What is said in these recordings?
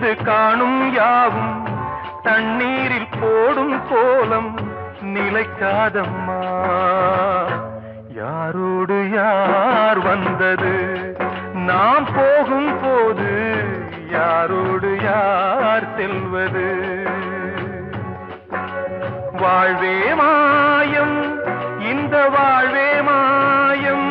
மீது காணும் யாவும் தண்ணீரில் போடும் கோலம் நிலைக்காதம்மா. யாரோடு யார் வந்தது நாம் போகும் போது, யாரோடு யார் செல்வது? வாழ்வே மாயம், இந்த வாழ்வே மாயம்.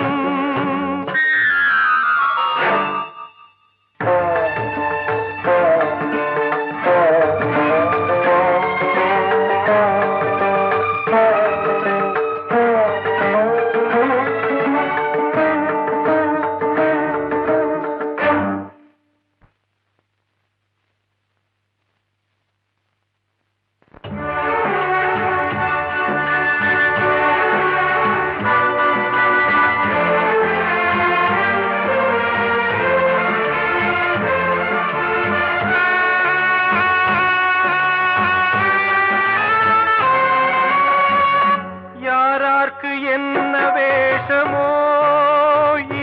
என்ன வேஷமோ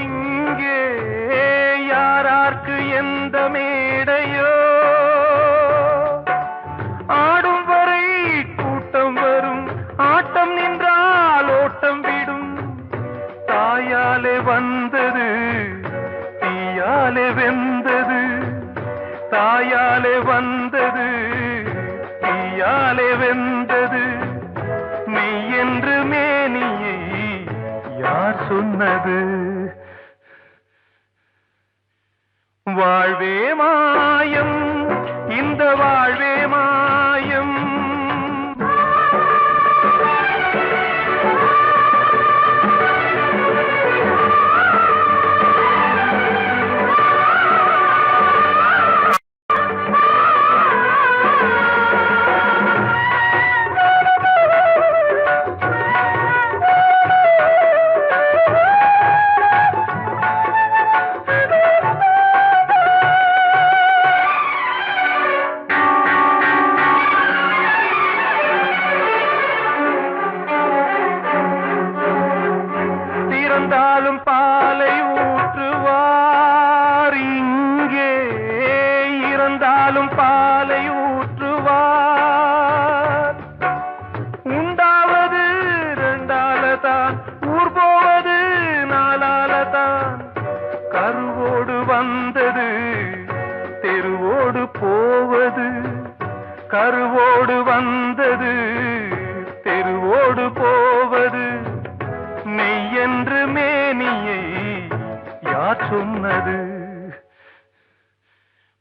இங்கே, யாரார்க்கு எந்த மேடையோ, ஆடும் வரை கூட்டம் வரும், ஆட்டம் நின்றால் ஓட்டம் விடும். தாயாலே வந்தது தீயாலே வெந்தது, தாயாலே வந்தது தீயாலே வெந்தது. மெய் என்று மேனியை யார் சொன்னது? வாழ்வே மாயம், இந்த வாழ்வே மாயம். இருந்தாலும் பாலை ஊற்றுவார் இங்கே, இருந்தாலும் பாலை ஊற்றுவார். உண்டாவது ரெண்டாலதான், ஊர் போவது நாலாலதான். கருவோடு வந்தது தெருவோடு போவது, கருவோடு வந்தது தெருவோடு போவது. மெய் என்று மேனியை யார் சொன்னது?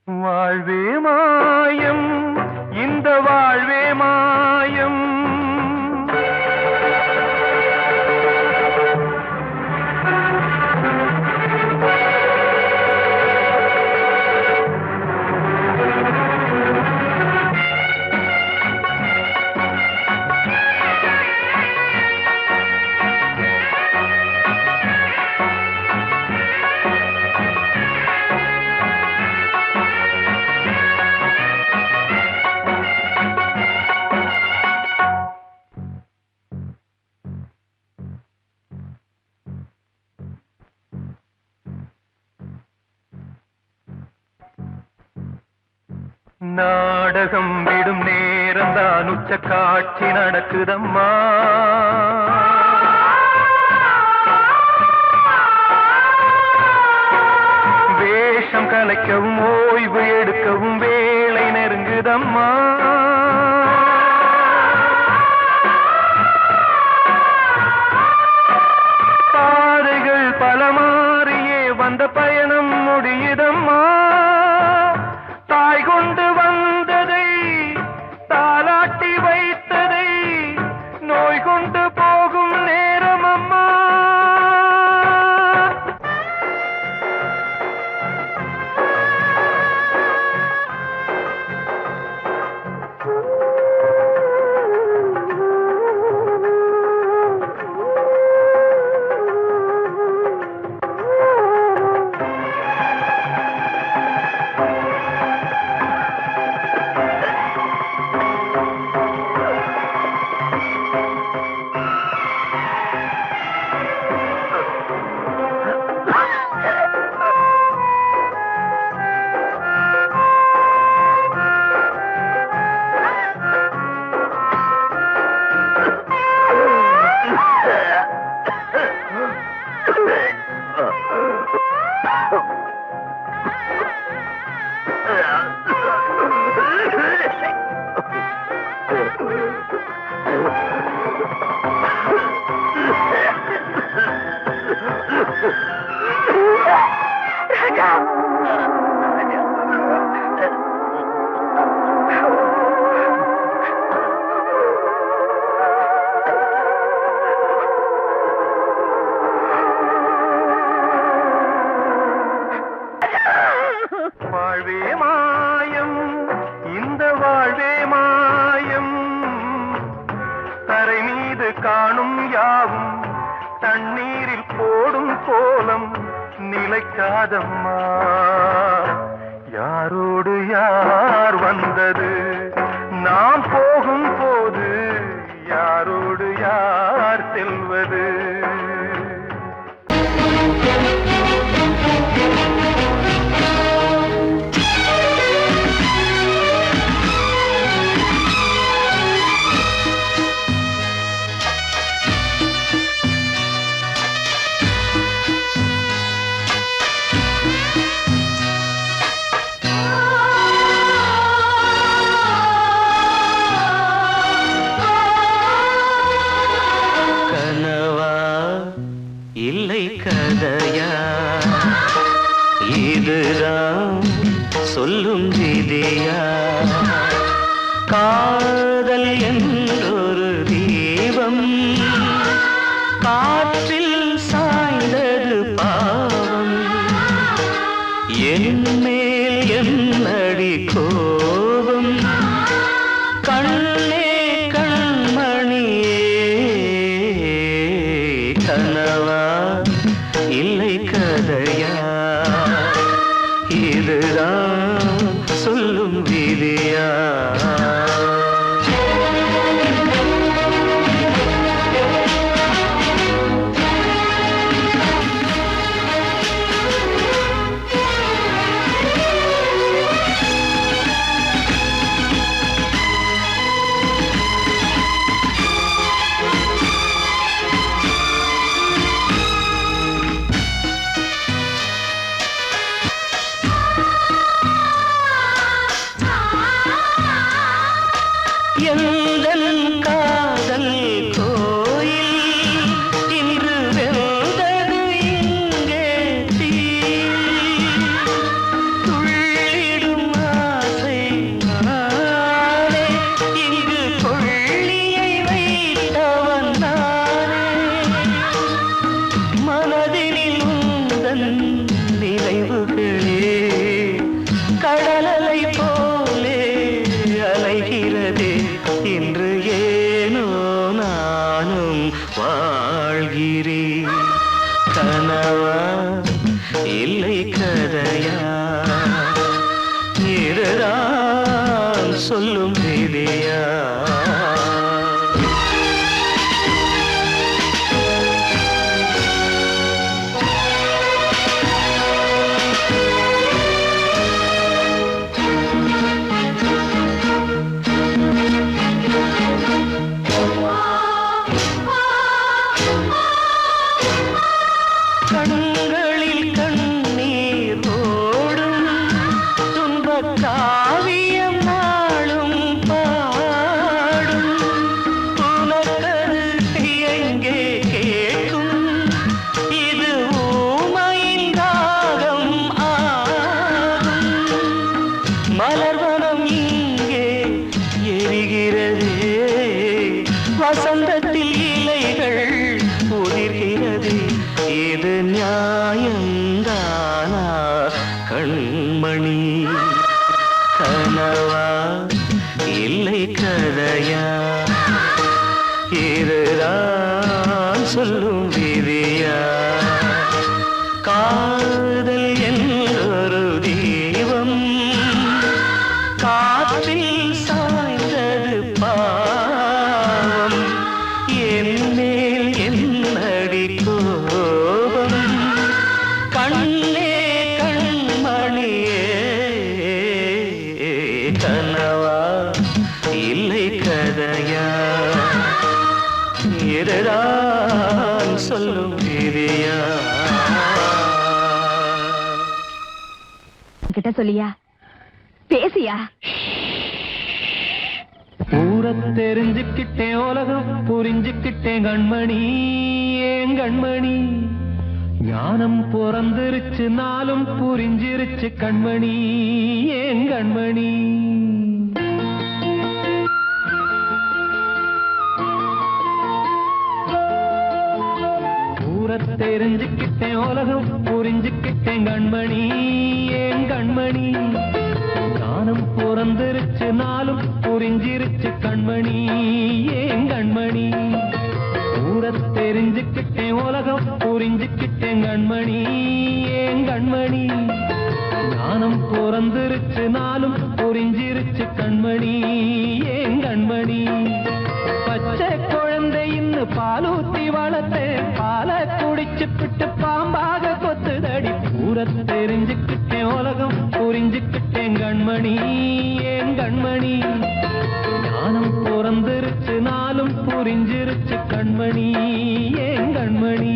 வாழ்வே மாயம், இந்த வாழ்வே மாயம். நாடகம் விடும் நேரம்தான் உச்ச காட்சி நடக்குதம்மா. வேஷம் கலைக்கவும் ஓய்வு எடுக்கவும் வேளை நெருங்குதம்மா. பாதைகள் பல மாறியே வந்த பயணம் முடியுதம்மா. தாய் கொண்டு வந்ததை தாலாட்டி வைத்ததை நோய் கொண்டு போகும் நேரம் அம்மா. வாழ்வே மாயம், இந்த வாழ்வே மாயம், தரை மீது காணும் யாவும் தண்ணீரில் போடும் கோலம் நிலைக்காதம்மா. யாரோடு யார் வந்தது நாம் போகும் போது, யாரோடு யார் செல்வது? இல்லை கதையா, இதுதான் சொல்லும் விதியா? காதல் என்றொரு தீபம் காற்றில் சாய்ந்தது பாவம். என் மேல் என்னடி கோபம்? கண்ணே கண்மணியே, கனவா இல்லை கதையா? இதுதான் சொல்லும் விதியா? எந்தன் காதல் கோயில் இன்று வெந்தது இங்கே தீ. துள்ளிடும் ஆசை நானே, இங்கு கொள்ளியை வைத்தவன் நானே. மனதினில் உந்தன் நினைவுகளே கடலலை போலே அலைகிறதே. இன்று ஏனோ நானும் வாழ்கிறேன். கனவா இல்லை கதையா? இதுதான் சொல்லும் விதியா? கண்களில் கண்ணீர் ஓடும் துன்பக் காவியம் நாளும் பாடும். உனக்கது எங்கே கேட்கும்? இது ஊமையின் ராகம் ஆகும். மலர்வனம் இங்கே எரிகிறதே, வசந்தத்தில் இலைகள் உதிர்கிறது. இது நியாயந்தானா கண்மணி? கனவா இல்லை கதையா? இதுதான் சொல்லும் விதியா? காதல் என்றொரு தீபம் காற்றில் சாய்ந்தது பாவம். என் மேல் என்னடி கோபம்? கண்ணே கண்மணியே, கனவா இல்லை கதையா? இதுதான் சொல்லும் விதியா? கிட்ட சொல்லியா? பேசியா? ஊரை தெரிஞ்சுக்கிட்டேன், உலகம் புரிஞ்சுக்கிட்டேன் கண்மணி, ஏன் கண்மணி. ஞானம் பிறந்திருச்சு, நாளும் புரிஞ்சிருச்சு கண்மணி, ஏன் கண்மணி. ஊரை தெரிஞ்சுக்கிட்டேன், உலகம் புரிஞ்சுக்கிட்டேன் கண்மணி, ஏன் கண்மணி. ஞானம் பிறந்திருச்சு, நாளும் புரிஞ்சிருச்சு கண்மணி, ஏன் கண்மணி. ஊரை தெரிஞ்சுக்கிட்டேன், உலகம் புரிஞ்சுக்கிட்டேன் கண்மணி, ஏன் கண்மணி. ஞானம் பிறந்திருச்சு, நாளும் புரிஞ்சிருச்சு கண்மணி, ஏன் கண்மணி. பச்சை குழந்தை இன்னும் பாலூத்தி வளர்த்தேன், பாலை குடிச்சுப்பிட்டு பாம்பாக கொத்துதடி. ஊரை தெரிஞ்சுக்கிட்டேன், உலகம் புரிஞ்சுக்கிட்டேன் கண்மணி, ஏன் கண்மணி. ஞானம் பிறந்திருச்சு, நாளும் புரிஞ்சிருச்சு கண்மணி, ஏன் கண்மணி.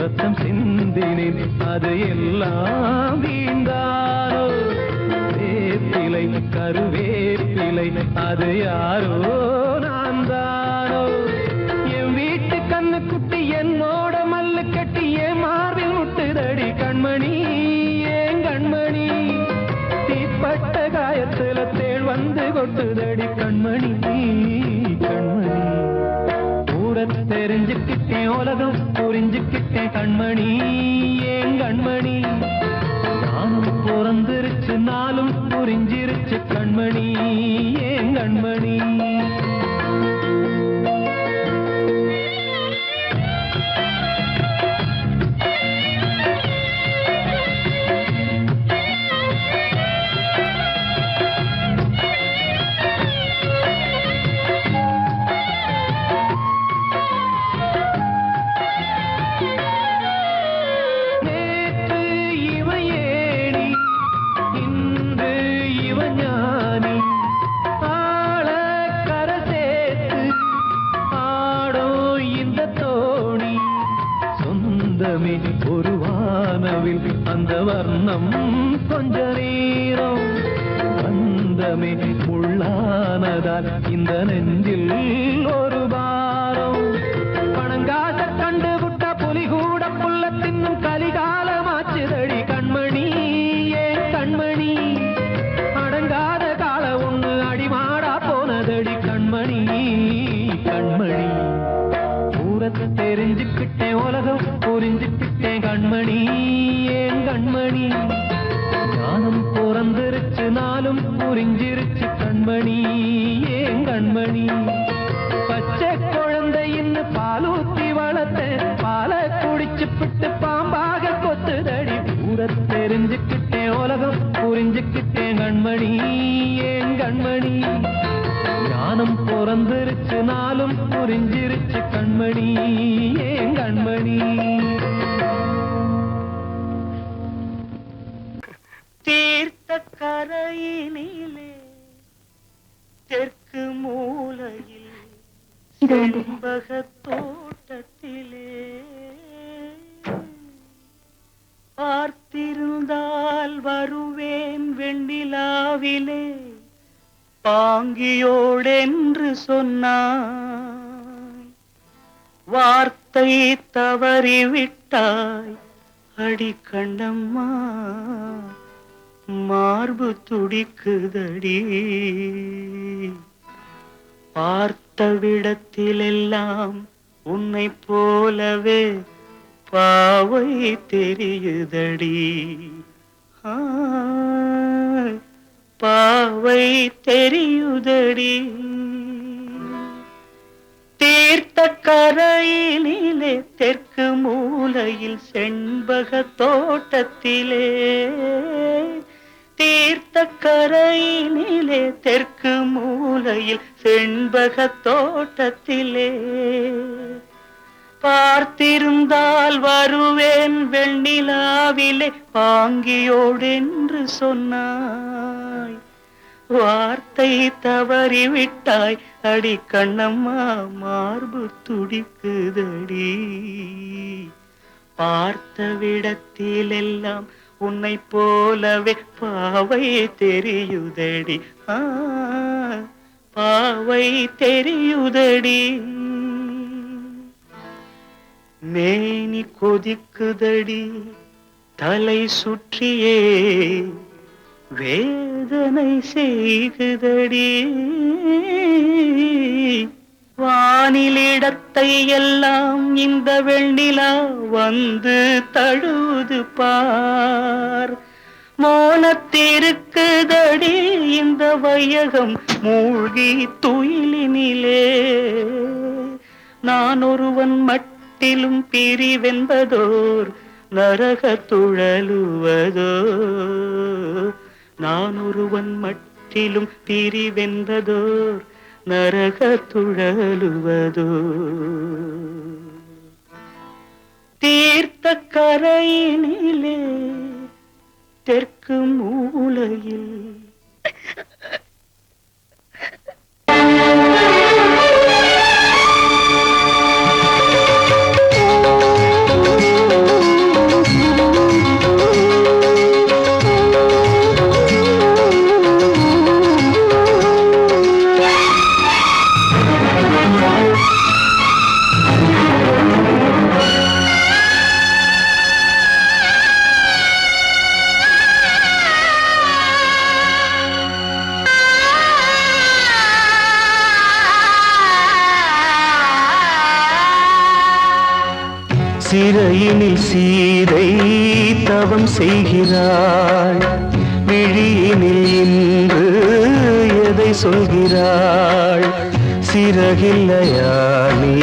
ரத்தம் சிந்தினேன், அது எல்லாம் வீந்தாரோ. வேப்பிலை கருவேப்பிலை, அது யாரோ நான் தானோ. என் வீட்டு கண்ணு குட்டி என்னோட மல்லு கட்டி என் மார்பில் முட்டுதடி கண்மணி, ஏன் கண்மணி. தீப்பட்ட காயத்துல தேள் வந்து கொட்டுதடி கண்மணி, கண்மணி. ஊரை தெரிஞ்சுக்கிட்டேன், உலகம் புரிஞ்சுக்கிட்டேன் கண்மணி, ஏன் கண்மணி. நானும் பிறந்திருச்சு, நாளும் புரிஞ்சிருச்சு கண்மணி, ஏன் கண்மணி. ஒரு வானவில் அந்த வர்ணம் கொஞ்ச நேரம் வந்தமே உள்ளானதால் இந்த நெஞ்சில் ஒரு பாரம். பணங்காச கண்டு விட்ட புலி கூட புல்ல தின்னும் கலிகாலமாச்சுதடி கண்மணி, ஏன் கண்மணி. அடங்காத கால ஒண்ணு அடிமாடா போனதடி கண்மணி, கண்மணி. ஊரத்தை தெரிஞ்சுக்கிட்டேன், உலகம் புரிஞ்சுக்கிட்டேன் கண்மணி, ஏன் கண்மணி. ஞானம் பிறந்திருச்சு, நாளும் புரிஞ்சிருச்சு கண்மணி, ஏன் கண்மணி. பச்சை குழந்தை இன்னும் பாலூத்தி வளர்த்தேன், பாலை குடிச்சுப்பிட்டு பாம்பாக கொத்துதடி. ஊரத்தை தெரிஞ்சுக்கிட்டேன், உலகம் புரிஞ்சுக்கிட்டேன் கண்மணி, ஏன் கண்மணி. ஞானம் பிறந்திருச்சு, நாளும் புரிஞ்சிருச்சு கண்மணி, ஏன் கண்மணி. தீர்த்த கரையினிலே தெற்கு மூலையில் செண்பக தோட்டத்திலே பார்த்திருந்தால் வருவேன் வெண்ணிலாவிலே பாங்கியோடென்று சொன்னாய். வார்த்தை தவறிவிட்டாய் அடி கண்ணம்மா, மார்பு துடிக்குதடி. பார்த்த விடத்திலெல்லாம் உன்னை போலவே பாவை தெரியுதடி. பாவை தெரியுதடி. தீர்த்த கரையினிலே தெற்கு மூலையில் செண்பக தோட்டத்திலே, தீர்த்த கரையினிலே தெற்கு மூலையில் செண்பக தோட்டத்திலே, பார்த்திருந்தால் வருவேன் வெண்ணிலாவிலே பாங்கியோடென்று சொன்னாய். வார்த்தை தவறிவிட்டாய் அடி கண்ணம்மா, மார்பு துடிக்குதடி. பார்த்த விடத்திலெல்லாம் உன்னை போலவே பாவை தெரியுதடி. பாவை தெரியுதடி. மேனி கொதிக்குதடி, தலை சுற்றியே வேதனை செய்குதடி. வானிலிடத்தை எல்லாம் இந்த வெண்ணிலா வந்து தழுது பார். மோனத்திருக்குதடி இந்த வையகம் மூழ்கி துயிலினிலே. நான் ஒருவன் மட்டிலும் பிரிவென்பதோர் நரக துழலுவதோ. நான் ஒருவன் மட்டிலும் பிரிவென்பதோர் நரக துழலுவதோ. தீர்த்த கரையினிலே தெற்கு மூலையில் சிறையினில் சீதை தவம் செய்கிறாள். விழியினில் இன்று எதை சொல்கிறாள்? சிறகில்லையா நீ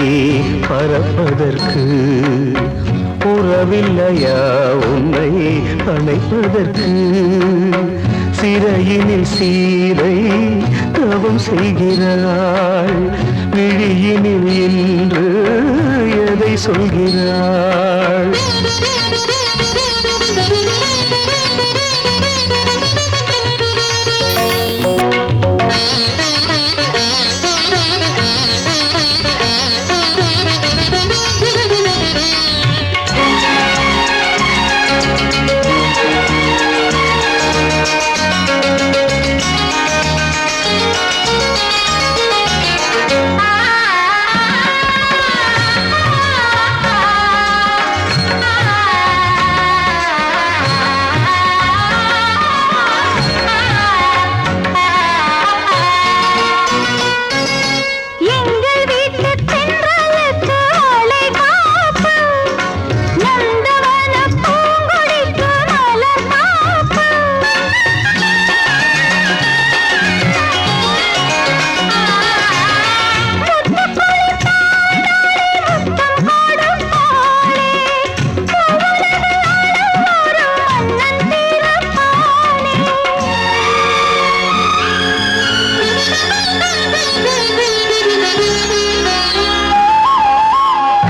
பறப்பதற்கு? உறவில்லையா உன்னை அணைப்பதற்கு? சிறையினில் சீதை தவம் செய்கிறாள். விழியினில் இன்று எதை சொல்கிறாள்?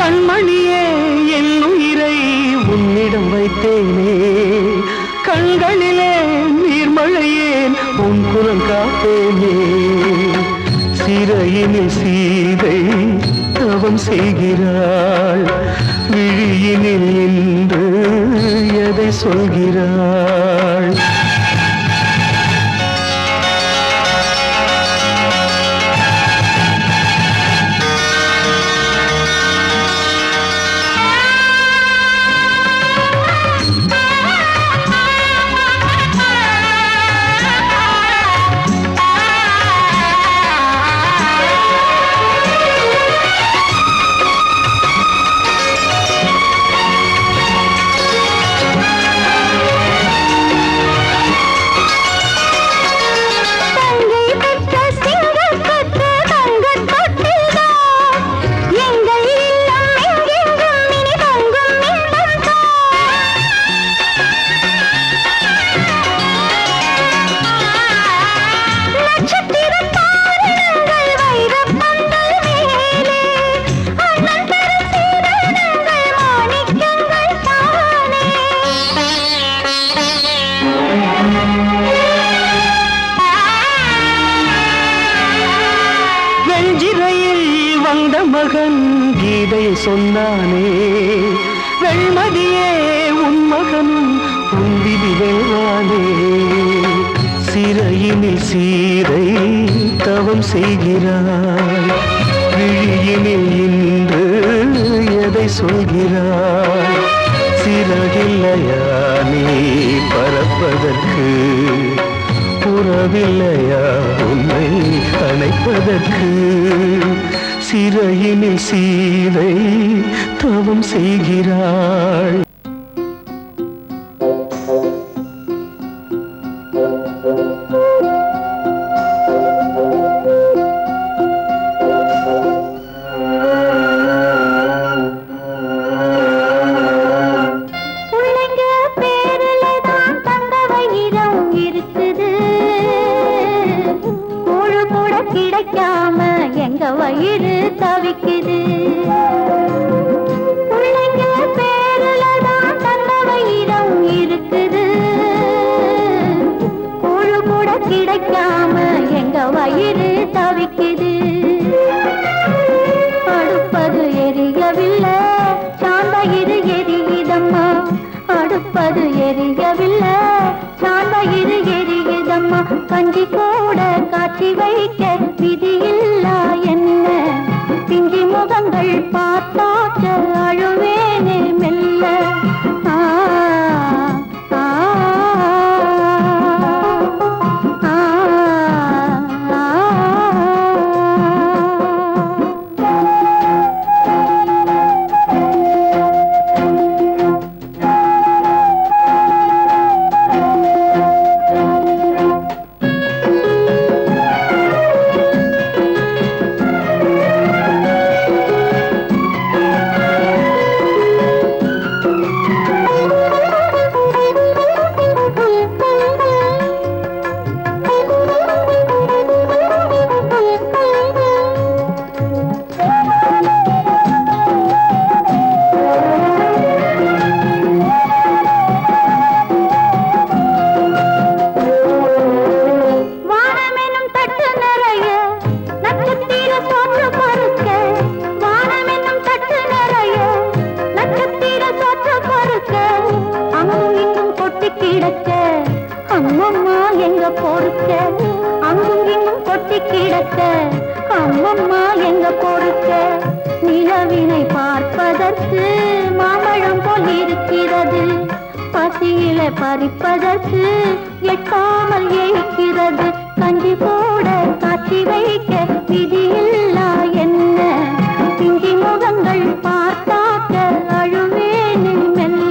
கண்மணியே என் உயிரை உன்னிடம் வைத்தேனே. கண்களிலே நீர்மழையேன் உன் குரல் காப்பேனே. சிறையினில் சீதை தவம் செய்கிறாள். விழியினில் இன்று எதை சொல்கிறாள்? இதை சொன்னானே, வெண்மதியே உன் மகனும் உன் விதி வெல்வானே. சிறையினில் சீதை தவம் செய்கிறாய், விழியினில் இன்று எதை சொல்கிறாய்? சிறகில்லையா நீ பறப்பதற்கு, உறவில்லையா உன்னை அணைப்பதற்கு? சிறையினில் சீதை தவம் செய்கிறாள். கிடைக்காம எங்க வயிறு தவிக்குது. பிள்ளைங்க பேருலதான் தந்த வயிறம் இருக்குது. கூழு கூட கிடைக்காம எங்க வயிறு தவிக்குது. அடுப்பது எரியவில்லை, சாந்தயிறு எரியுதம்மா. அடுப்பது எரியவில்லை, சாந்தயிறு எரியுதம்மா. கஞ்சி கூட காட்சி வைக்க விதியில்லா என்ன? பிஞ்சி முகங்கள் பார்த்தாக்க அழுவேனே மெல்ல. ஆ ஆ ஆ அம்மம்மா எங்க பொறுக்க, அங்கும் இங்கும் கொட்டி கிடக்க. அம்மம்மா எங்க பொறுக்க, நிலவினை பார்ப்பதற்கு மாம்பழம் போல் இருக்கிறது. பசியில பறிப்பதற்கு எட்டாமல் ஏய்க்கிறது. கஞ்சி போட காட்சி வைக்க விதியில்லா என்ன? பிஞ்சி முகங்கள் பார்த்தாக்க அழுவேனே மெல்ல.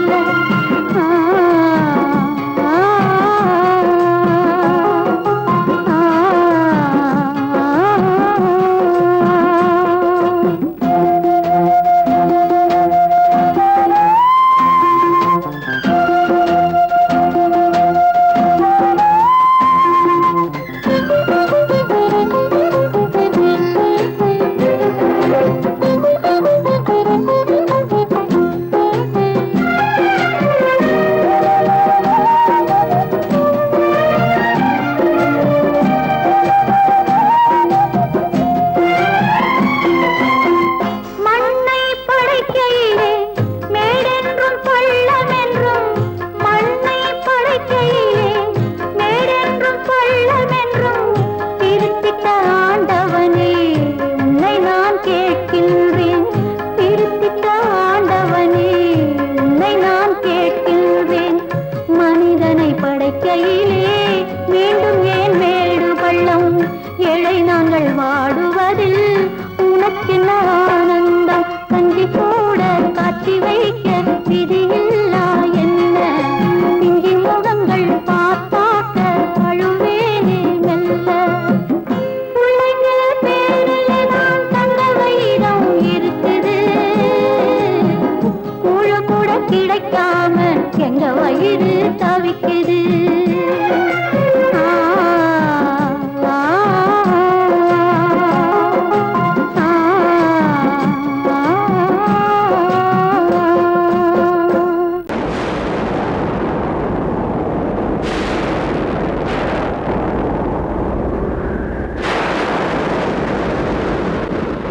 கிடைக்காம எங்க வயிறு தவிக்குது.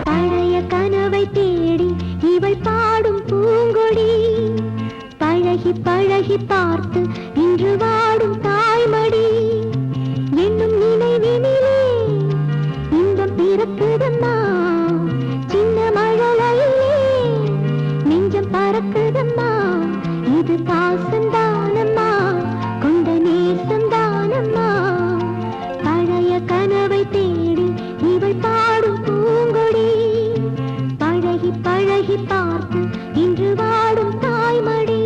பழைய கனவை தேடி இவள் பாடும் பூங்கொடி பழகி பழகி பார்த்து இன்று வாடும் தாய்மடி என்னும் நினைவினிலே இன்பம் பிறக்குதம்மா சின்ன மழலையிலே நெஞ்சம் பறக்குதம்மா இது பாசந்தானம்மா கொண்ட நேசந்தானம்மா பழைய கனவை தேடி இவள் பாடும் பூங்கொடி பழகி பழகி பார்த்து இன்று வாடும் தாய்மடி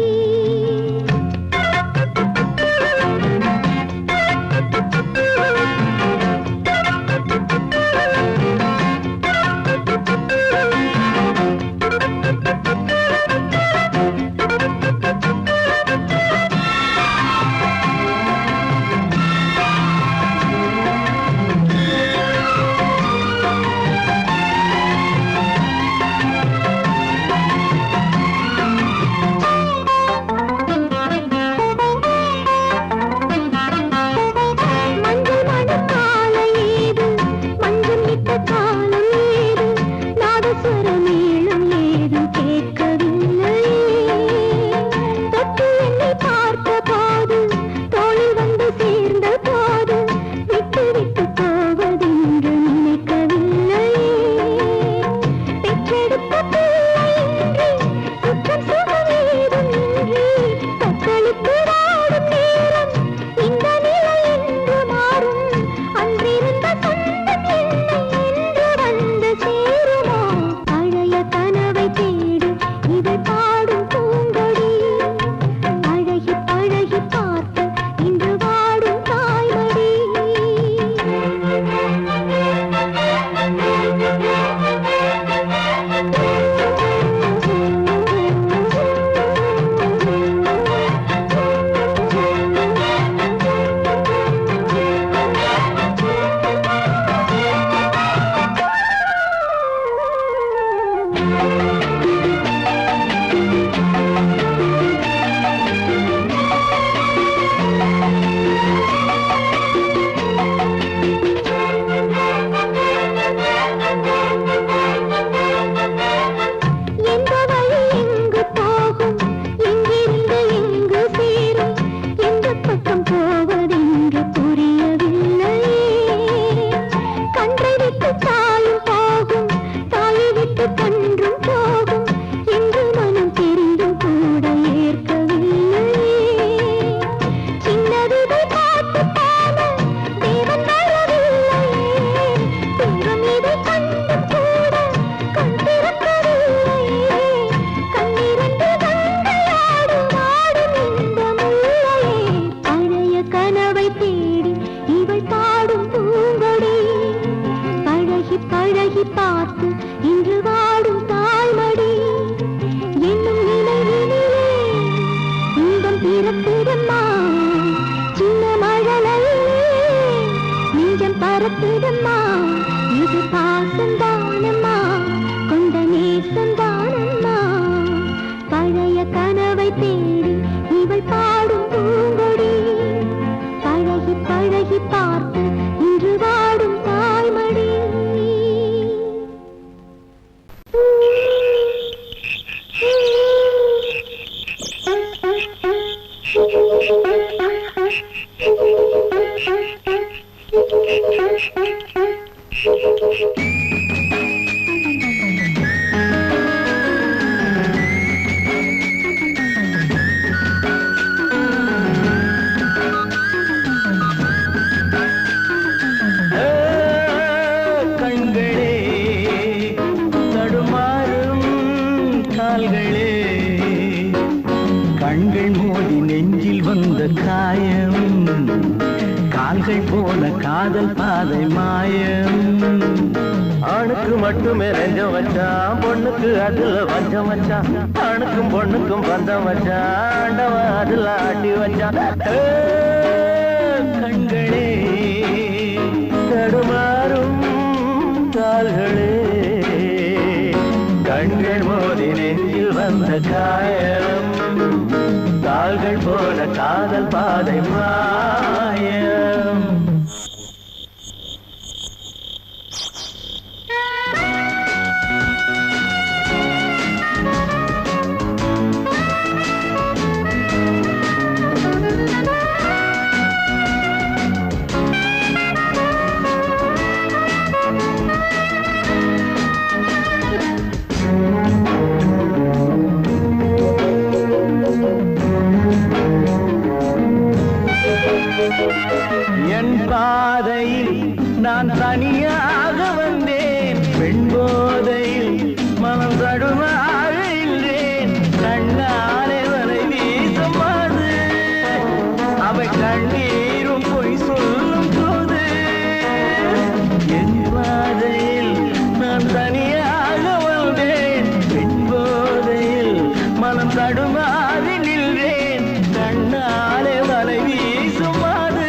தடுமாறி நின்றேன் கண்ணாலே வலை வீசும் அது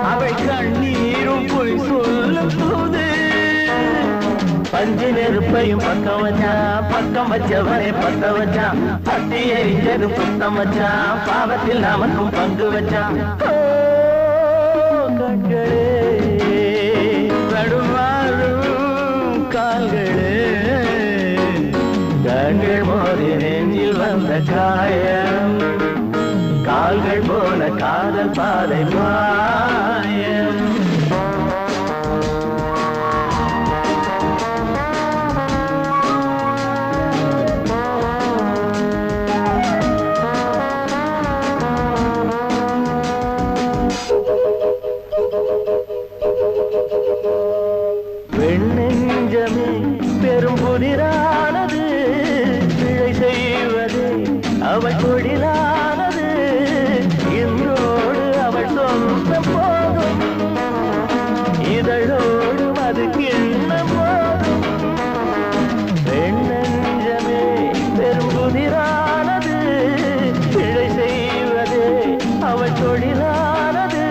அவள் கண்ணீரும் பொய் சொல்லும் போது பஞ்சு நெருப்பையும் பக்கம் வச்சான் பக்கம் வச்சவரை பத்த வச்சான் பட்டி எரிஞ்சதும் புத்தம் வச்சான் பாவத்தில் நமக்கும் பங்கு வச்சான் கண்களே தடுமாறும் கால்களே கண்கள் மோதி நெஞ்சில் வந்த காயம் கால்கள் போல காதல் பாதை மாயம் வெண்ணெஞ்சமே பெரும் புதிரானது பிழை செய்வதே அவள் தொழிலானது இன்றோடு அவள் சொந்த போதும் இதழோடு அது கிண்ண போதும் வெண்ணெஞ்சமே பெரும் புதிரானது பிழை செய்வதே அவள் தொழிலானது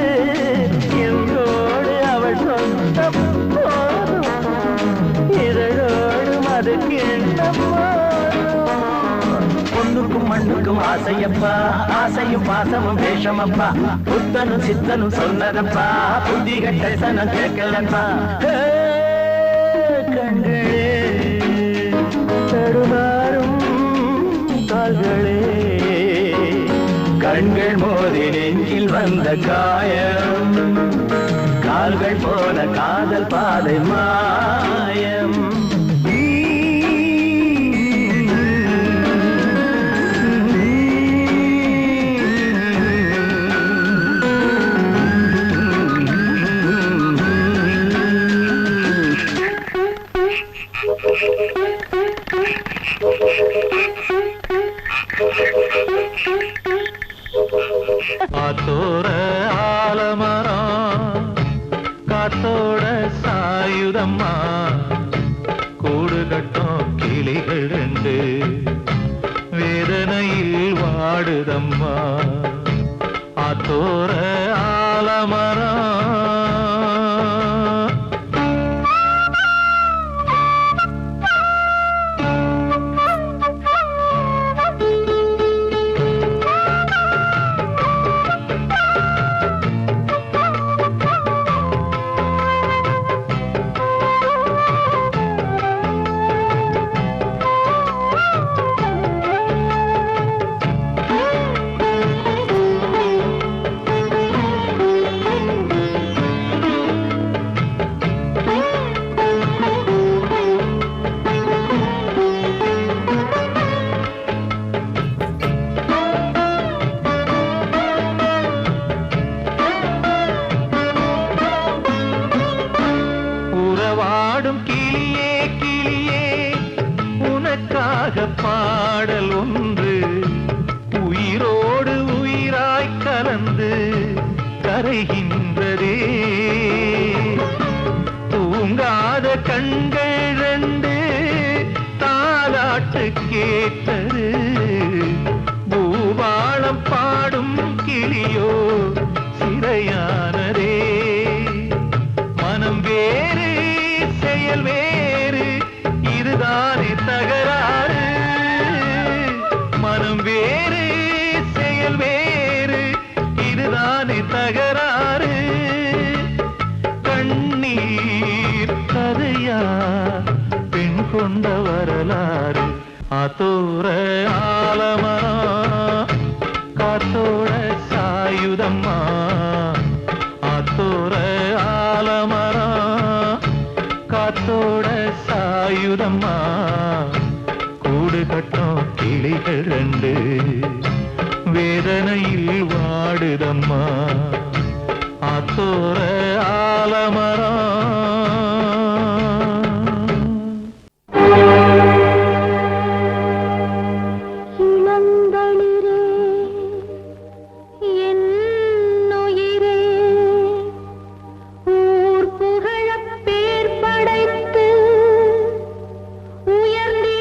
இன்றோடு அவள் சொந்த பொண்ணுக்கும் மண்ணுக்கும் ஆசையப்பா ஆசையும் பாசமும் வேஷமப்பா புத்தனும் சித்தனும் சொன்னதப்பா புத்தி கட்ட சனம் கேட்கலப்பா கண்களே தடுமாறும் கால்களே கண்கள் மோதி நெஞ்சில் வந்த காயம் கால்கள் போல காதல் பாதை மாயம் காத்தோர ஆலமரம் காத்தோட சாயுதம்மா கூடு கட்டும் கிளிகள் ரெண்டு வேதனையில் வாடுதம்மா ஆத்தோர ஆலமரம் பாடல் ஒன்று உயிரோடு உயிராய் கலந்து கரைகின்றதே தூங்காத கண்கள் ரெண்டு தாலாட்டு கேட்டது பூபாளம் பாடும் கிளியோ சிறையானதே மனம் வேறு செயல் வேறு இதுதானே தகராறு மனம் வேறு செயல் வேறு இதுதானே தகராறு கண்ணீர் கதையா பெண் கொண்ட வரலாறு ஆத்தோர ஆலமரம் காத்தோட சாயுதம்மா ஆத்தோர ஆலமரம் காத்தோட சாயுதம்மா கூடு கட்டும் கிளிகள் ரெண்டு வேதனையில் வாடுதம்மா ஆத்தோர ஆலமரம்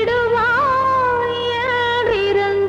உயர்ந்திடுவாய் என்றிருந்த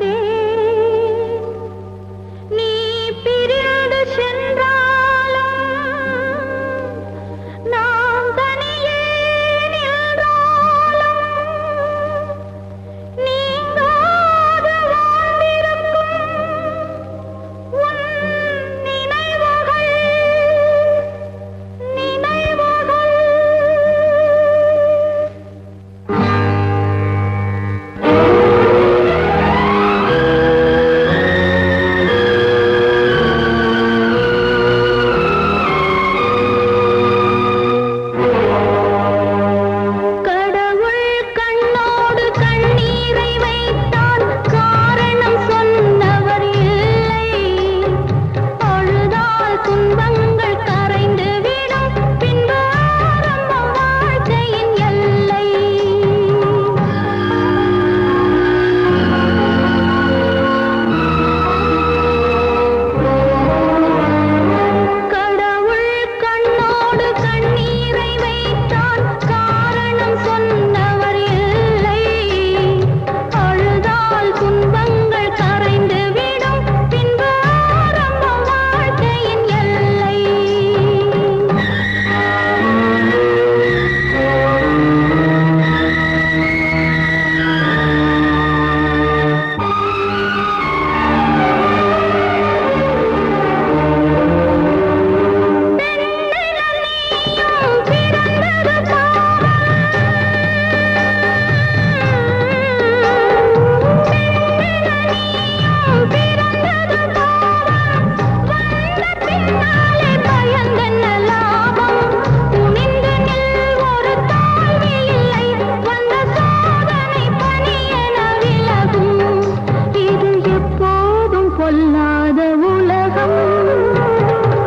சொல்லாத உலகம்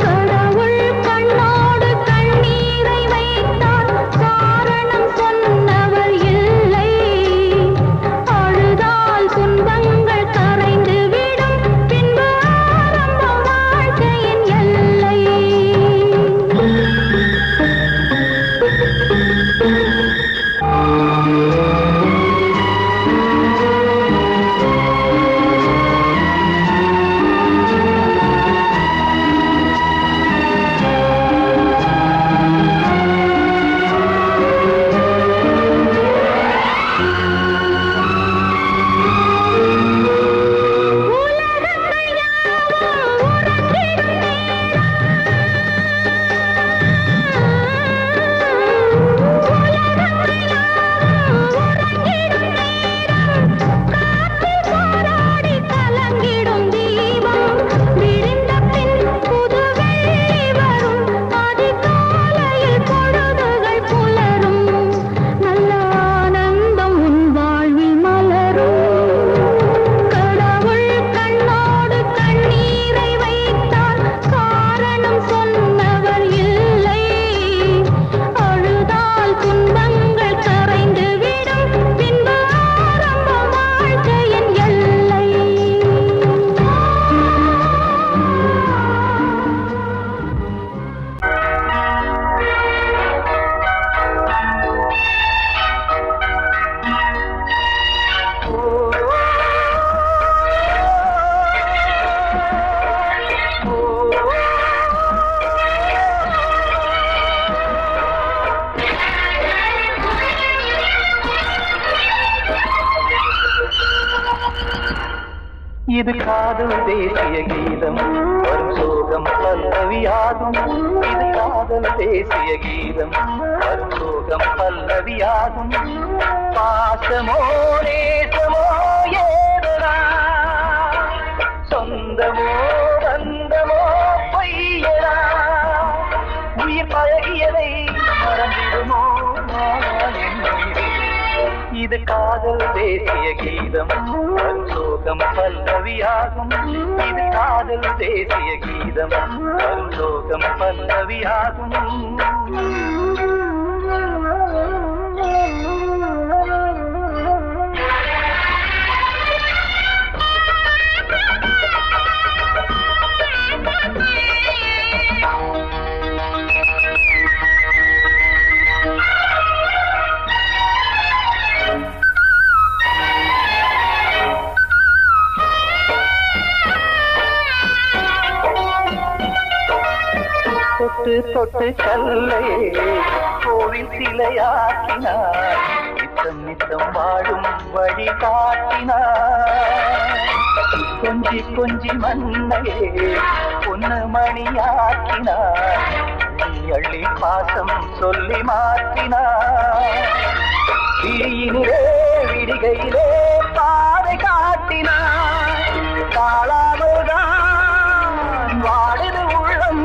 கடவுள் கண்ணோடு கண்ணீரை வைத்தார் காரணம் சொன்னவர் இல்லை அழுதால் துன்பங்கள் கரைந்து விடும் பின்பு ஆரம்ப வாழ்க்கையின் எல்லை இது காதல் தேசிய கீதம் வரும் சோகம் பல்லவியாகும் இது காதல் தேசிய கீதம் வரும் சோகம் பல்லவியாகும் பாசமோ நேசமோ ஏதடா சொந்தமோ பந்தமோ பொய்யடா உயிர் பழகியதை மறந்திடுமோ இது காதல் தேசிய கீதம் வரும் சோகம் பல்லவியாகும் இது காதல் தேசிய கீதம் வரும் சோகம் பல்லவியாகும் தொட்டு தொட்டு கல்லை கோவில் சிலையாக்கினார் நித்தம் நித்தம் வாழும் வழி காட்டினார் கொஞ்சி கொஞ்சி மண்ணையே பொன்னு மணியாக்கினார் அள்ளி அள்ளி பாசம் சொல்லி மாற்றினார் விழியினிலே விடிகையிலே பாதை காட்டினார் காளாமல்தான் வாடுது உள்ளம்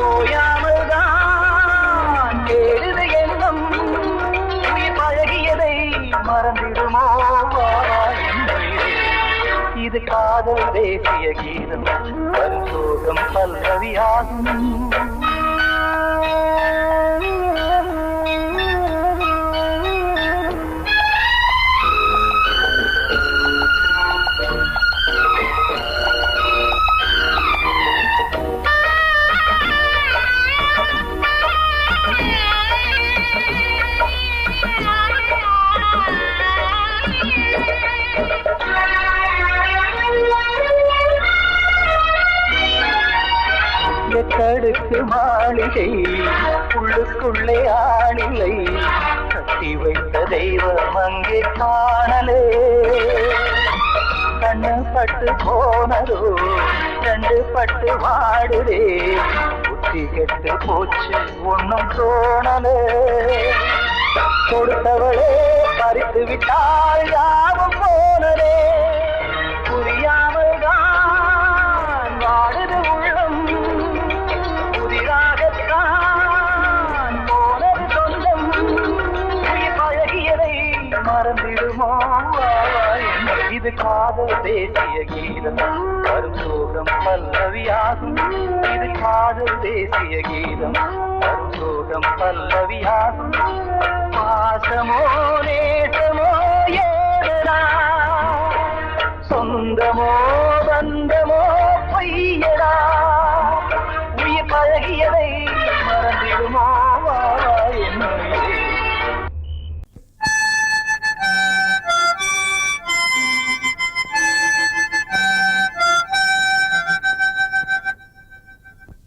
ஓயாமல்தான் கேடுது எண்ணம் உயிர் பழகியதை மறந்திடுமோ இது காதல் தேசிய கீதம் வரும் சோகம் பல்லவியாகும் தடுக்கு மாளிகை உள்ளுக்குள்ளே ஆளில்லை கட்டி வைத்த தெய்வம் அங்கே காணலே கண்ணு பட்டு போனதோ ரெண்டு பட்டு வாடுதே புத்தி கெட்டு போச்சு ஒன்னும் தோணலே கொடுத்தவளே பறித்து விட்டால் யாவும் போனதே புரியாமல் தான் வாடுது உள்ளம் புதிராகத்தான் போனது சொந்தம் பழகியதை மறந்திடுமோ இது காதல் தேசிய கீதம் வரும் சோகம் பல்லவியாகும் இது காதல் தேசிய கீதம் வரும் சோகம் பல்லவியாகும் பாசமோ நேசமோ ஏதனா சொந்தமோ பந்தமோ பொய்யடா உயிர் பழகியதை மறந்திடுமோ என்னுடைய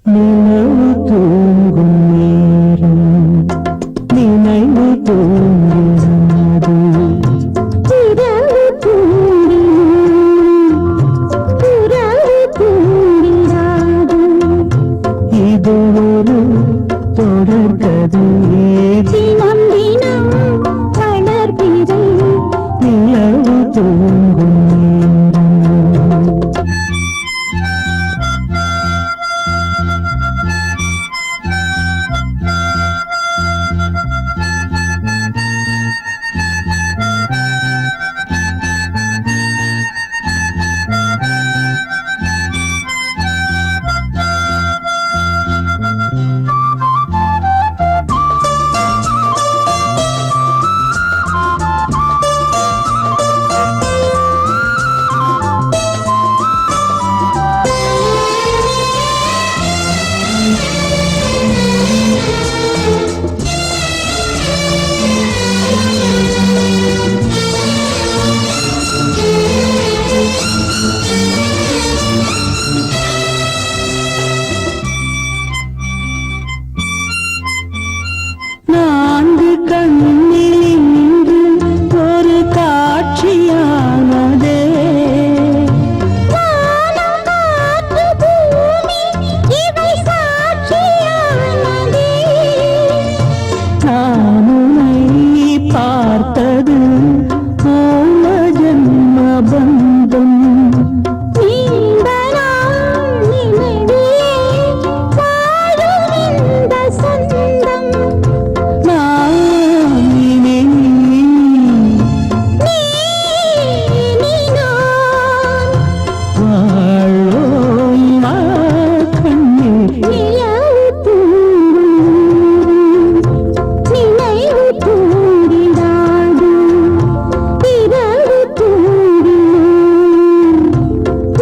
நினைவு தூங்கும் நேரம் நினைவு தூங்கிறது இரவு தூங்கிடாது இது ஒரு தொடர்கதை தினம் தினம் வளர்பிறை நிலவு தூங்கும் நேரம் நான்கு கண்ணில் இன்று ஒரு காட்சியானதே வானம் காற்று பூமி இவை சாட்சியானதே நான் உன்னை பார்த்தது போல ஜன்ம பந்தம் நீண்ட நாள் நினைவிலே வாழும் இந்த சொந்தம் நான் இனி நீ நான் வாழோம் கண்ணீர் நிலவு தூங்கும் நினைவு தூங்கிடாது இரவு தூங்கிடும்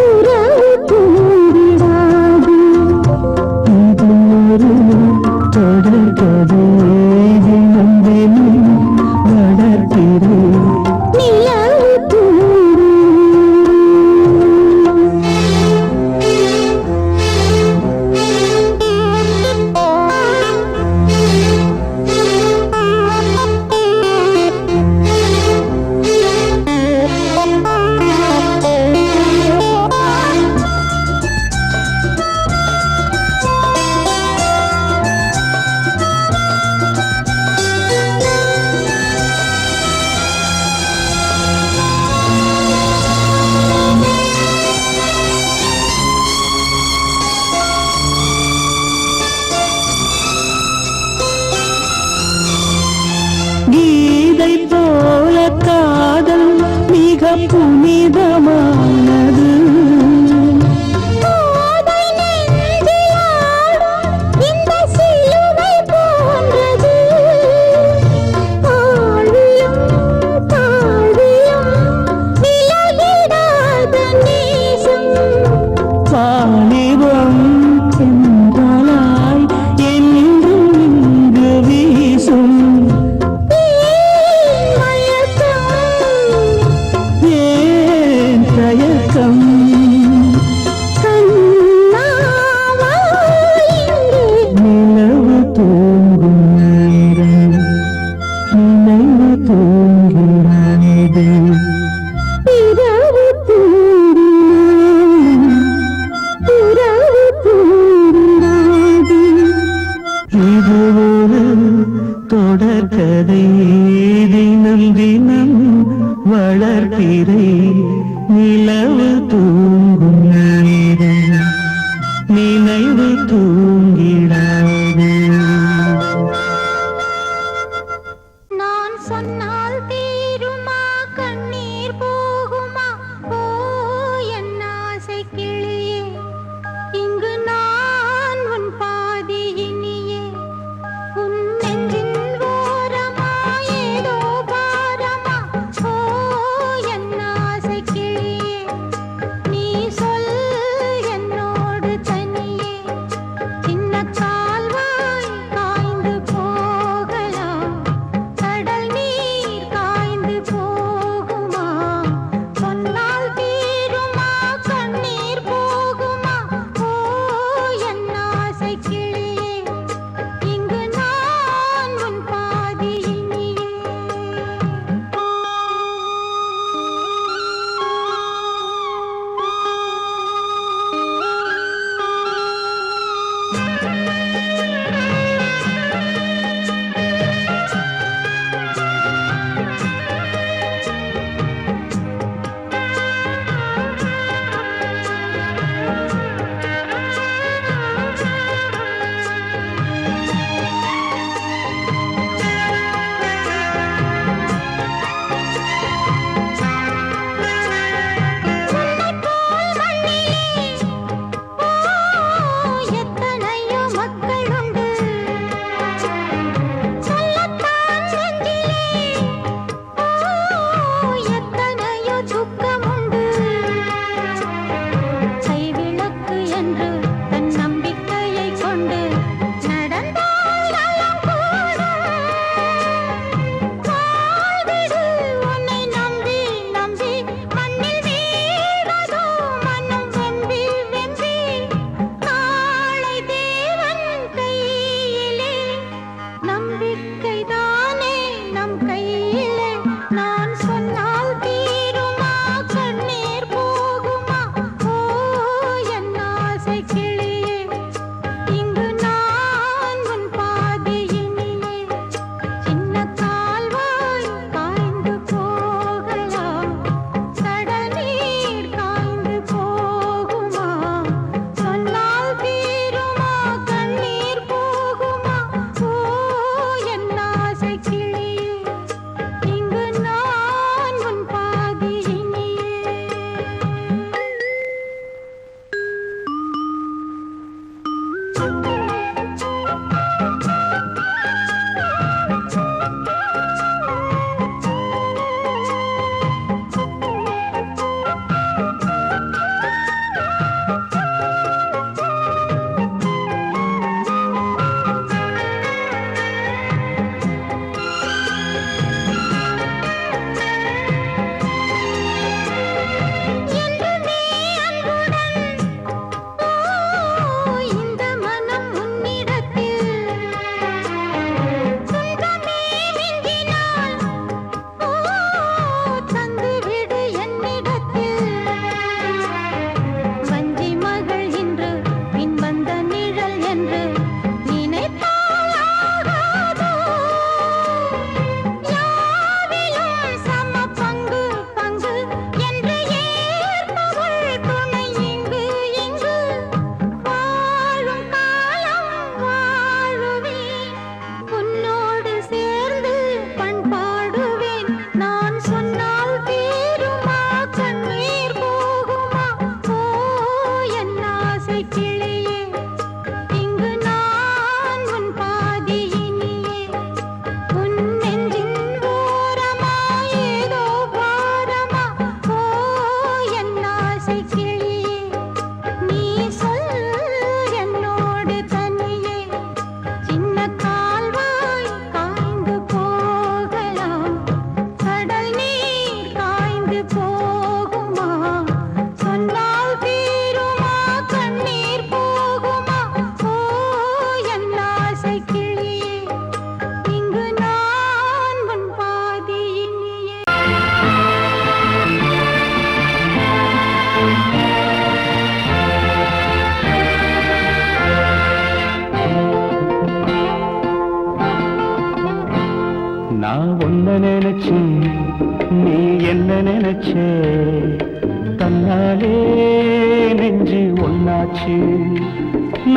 உறவு தூங்கிடாது இது ஒரு தொடர்கதை தினம் தினம் வளர்க்கிறேன் நிலவு கீதை போல காதல் மிக புனிதமானது போதை நெஞ்சிலாடும் இந்த சிலுவை போன்றது ஆழியும் தாழியும் விலகிடாத நேசம் வாலிபம் சென்றலாய் என்றும் இங்கு வீசும் ஏன் தயக்கம் நிலவு தூங்கும் நேரம் நினைவு தூங்கிறது இது ஒரு தொடர்கதை தினம் தினம் வளர்ப்பிறை நிலவு தூங்கும் நேரம் நினைவு தூங்கிடாது நான் சொன்னால் தீருமா கண்ணீர் போகுமா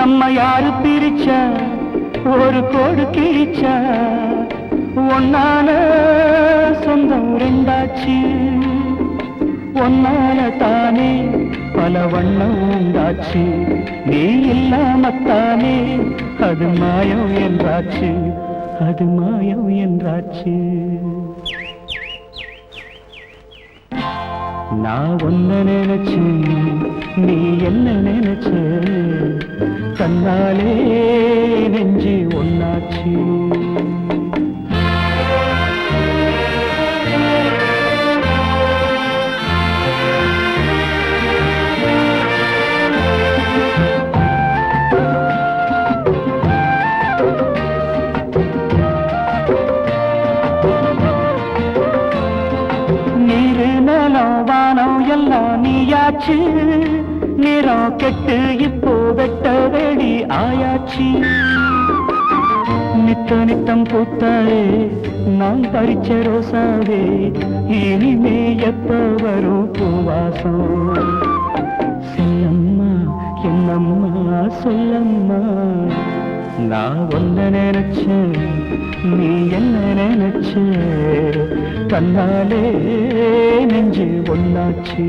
நம்ம யாரு பிரிச்சா ஒரு கோடு கிழிச்சா ஒன்னான சொந்தம் ரெண்டாச்சு ஒன்னால தானே பல வண்ணம் உண்டாச்சு நீ இல்லாமத்தானே அது மாயம் என்றாச்சு அது மாயம் என்றாச்சு நான் ஒன்ன நினைச்சு நீ என்ன நினைச்ச தன்னாலே நெஞ்சு ஒன்னாச்சு எல்லாம் நீயாச்சு நிறம் கெட்டு இப்போ வெட்ட வேடி ஆயாச்சு நித்த நித்தம் பூத்தாயே நான் பறிச்ச ரோசாவே இனிமே எப்ப வரும் பூவாசம் சொல்லம்மா என்னம்மா சொல்லம்மா நான் ஒன்ன நினைச்சேன் நீ என்ன நினைச்ச கண்ணாலே நெஞ்சு ஒன்னாச்சு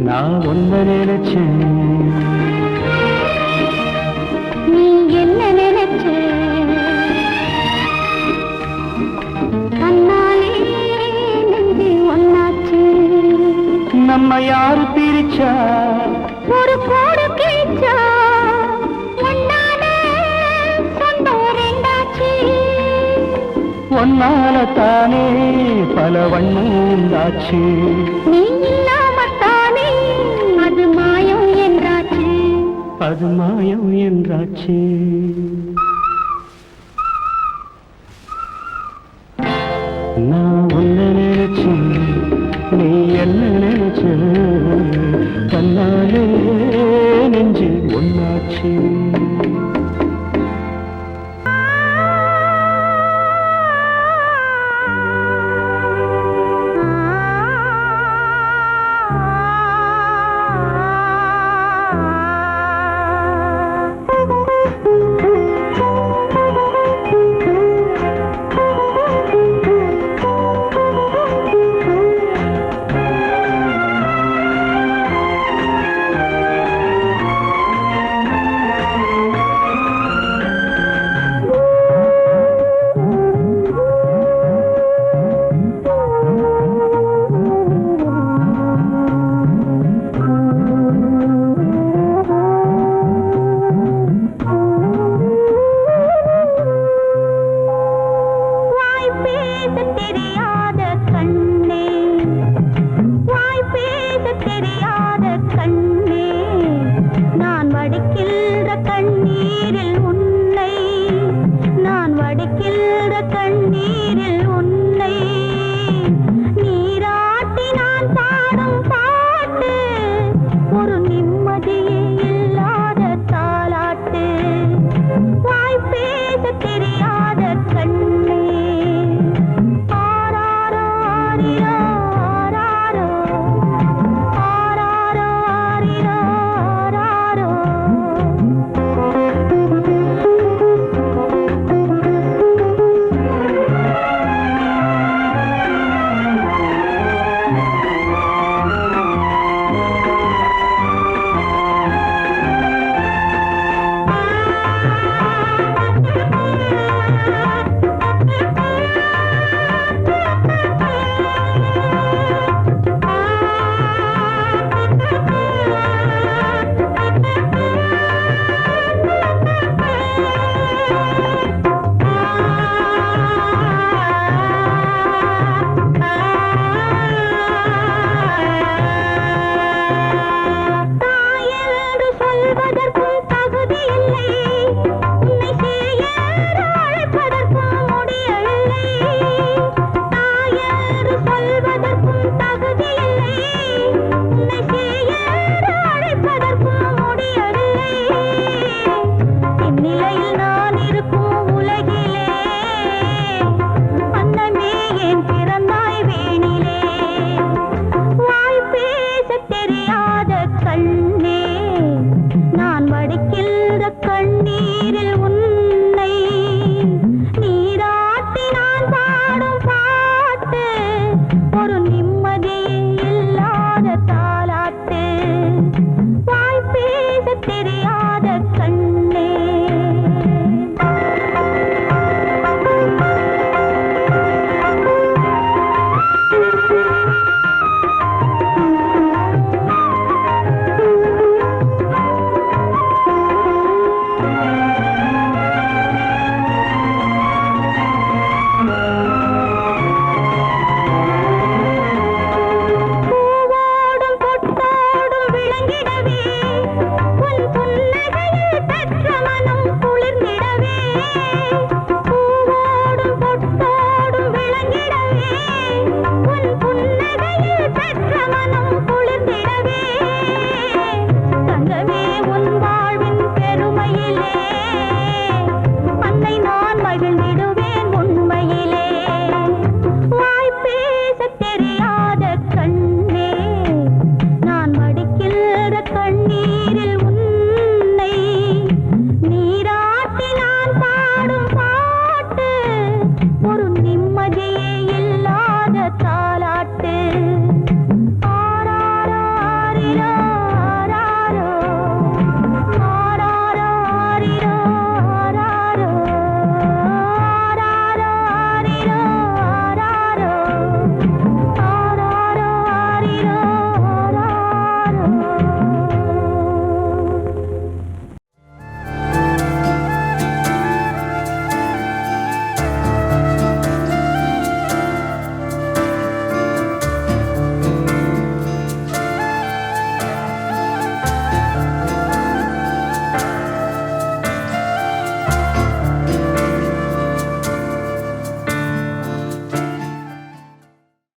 நான் ஒன்ன நினைச்சேன் நீ என்ன நினைச்ச கண்ணாலே நெஞ்சு ஒன்னாச்சு நம்ம யாரு பிரிச்சா ஒரு கோடு கிழிச்சா ஒன்னால சொந்தம் ரெண்டாச்சு ஒன்னால தானே பல வண்ணம் உண்டாச்சு நீ இல்லாமத்தானே அது மாயம் என்றாச்சு அது மாயம் என்றாச்சு நான் ஒன்ன நினைச்சேன் நீ என்ன நினைச்ச